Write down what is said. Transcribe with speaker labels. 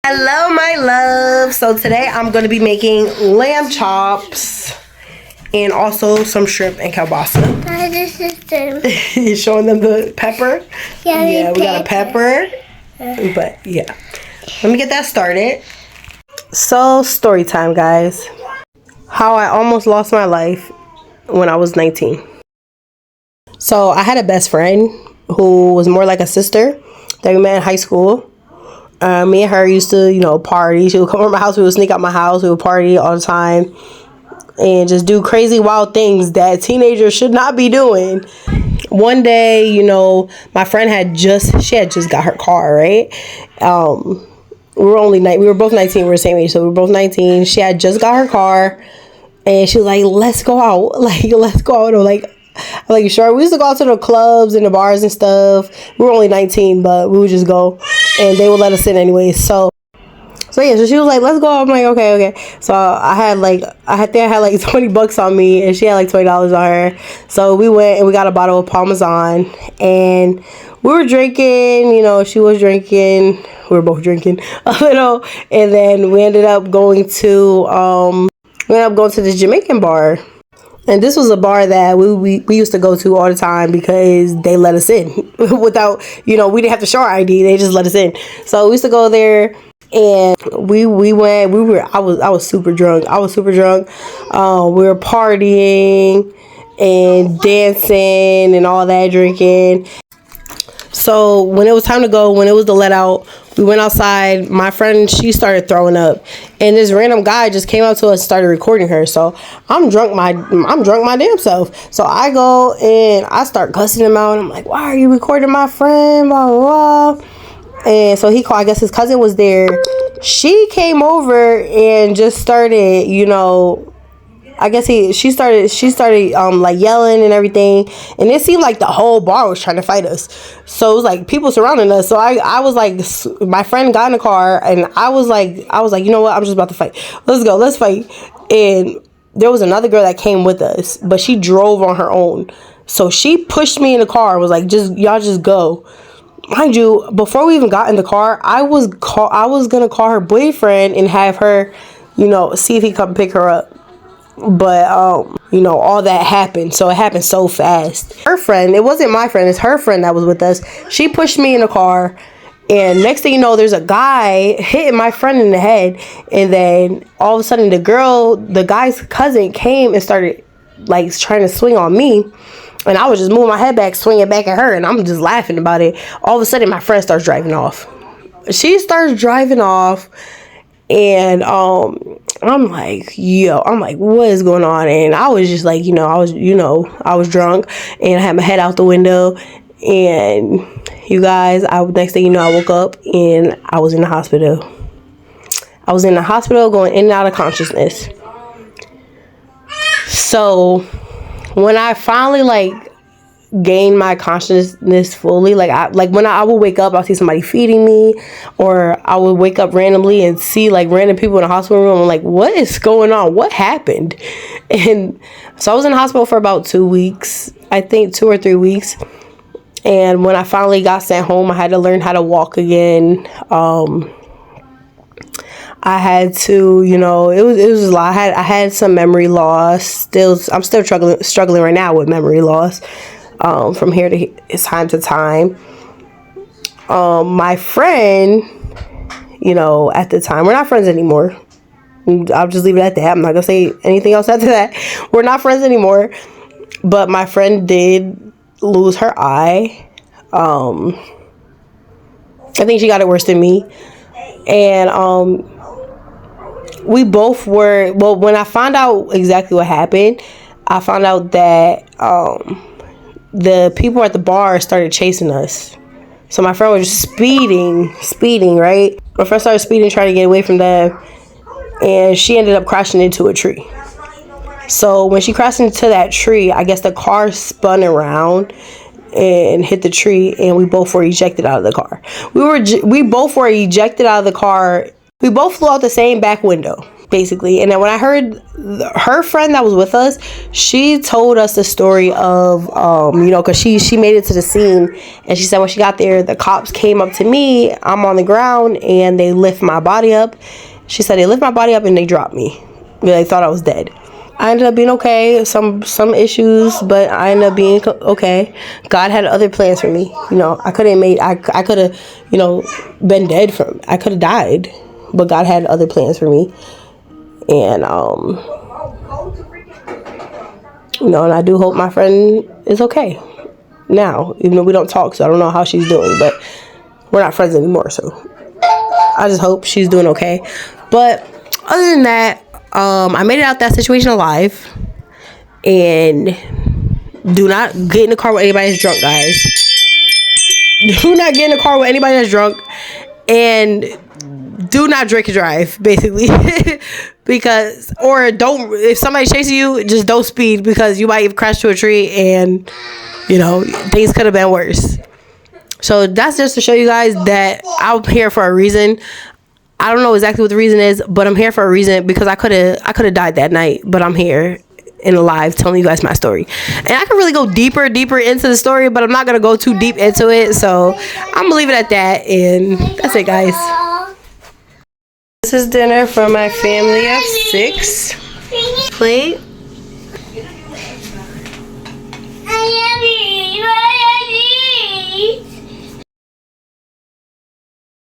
Speaker 1: Hello, my love. So today I'm going to be making lamb chops and also some shrimp and kielbasa. You're showing them the pepper? Yeah, we got a pepper. But yeah, let me get that started. So story time, guys. How I almost lost my life when I was 19. So I had a best friend who was more like a sister that we met in high school. Me and her used to, party. She would come over my house. We would sneak out my house. We would party all the time and just do crazy, wild things that teenagers should not be doing. One day, my friend had just got her car, right? We were both 19. We were the same age, so we were both 19. She had just got her car, and she was like, "Let's go out, let's go out." I'm like, sure. We used to go out to the clubs and the bars and stuff. We were only 19, but we would just go, and they would let us in anyway. So she was like, "Let's go." I'm like, okay. So I had like $20 on me, and she had like $20 on her. So we went and we got a bottle of Parmesan, and we were drinking. She was drinking. We were both drinking a little, and then we ended up going to the Jamaican bar. And this was a bar that we used to go to all the time because they let us in without, we didn't have to show our ID. They just let us in. So we used to go there, and we went. I was super drunk. We were partying and dancing and all that, drinking. So when it was time to go, when it was the let out, we went outside. My friend, she started throwing up, and this random guy just came up to us and started recording her. So I'm drunk my damn self. So I go and I start cussing him out. I'm like, "Why are you recording my friend?" Blah blah blah. And so he called. I guess his cousin was there. She came over and just started, I guess she started like yelling and everything, and it seemed like the whole bar was trying to fight us. So it was like people surrounding us. So I was like, my friend got in the car, and I was like, you know what? I'm just about to fight. Let's go. Let's fight. And there was another girl that came with us, but she drove on her own. So she pushed me in the car and was like, y'all just go. Mind you, before we even got in the car, I was gonna call her boyfriend and have her, see if he come pick her up. But all that happened, so it happened so fast. Her friend, it wasn't my friend, it's her friend that was with us. She pushed me in the car, and next thing you know, there's a guy hitting my friend in the head. And then all of a sudden, the guy's cousin came and started like trying to swing on me, and I was just moving my head back, swinging back at her, and I'm just laughing about it. All of a sudden, my friend starts driving off. She starts driving off, and I'm like, what is going on? And I was just like, I was drunk, and I had my head out the window. And you guys, next thing you know, I woke up and I was in the hospital. I was in the hospital going in and out of consciousness. So when I finally gain my consciousness fully, when I would wake up, I'll see somebody feeding me, or I would wake up randomly and see random people in the hospital room. I'm like, what is going on? What happened? And so I was in the hospital for about 2 weeks, I think 2 or 3 weeks. And when I finally got sent home, I had to learn how to walk again. I had to, it was a lot. I had some memory loss. I'm still struggling right now with memory loss. From here to time to time. My friend, at the time, we're not friends anymore. I'll just leave it at that. I'm not gonna say anything else after that. We're not friends anymore. But my friend did lose her eye. I think she got it worse than me. And we both were, when I found out exactly what happened, I found out that the people at the bar started chasing us. So my friend was speeding, right? My friend started speeding, trying to get away from them, and she ended up crashing into a tree. So when she crashed into that tree, I guess the car spun around and hit the tree, and we both were ejected out of the car. We both were ejected out of the car. We both flew out the same back window. basically. And then when I heard her friend that was with us, she told us the story of because she made it to the scene, and she said when she got there, the cops came up to me, I'm on the ground, and they lift my body up. She said they lift my body up and they dropped me. They thought I was dead. I ended up being okay, some issues, but I ended up being okay. God had other plans for me. I could have been dead I could have died, but God had other plans for me. And and I do hope my friend is okay now, even though we don't talk, so I don't know how she's doing, but we're not friends anymore, so I just hope she's doing okay. But other than that, I made it out that situation alive. And do not get in the car with anybody that's drunk, guys. Do not get in the car with anybody that's drunk, and do not drink and drive, basically. If somebody's chasing you, just don't speed, because you might crash to a tree, and things could have been worse. So that's just to show you guys that I'm here for a reason. I don't know exactly what the reason is, but I'm here for a reason, because I could have died that night, but I'm here and alive telling you guys my story. And I can really go deeper into the story, but I'm not gonna go too deep into it, so I'm gonna leave it at that. And that's it, guys. This is dinner for my family of 6. Plate.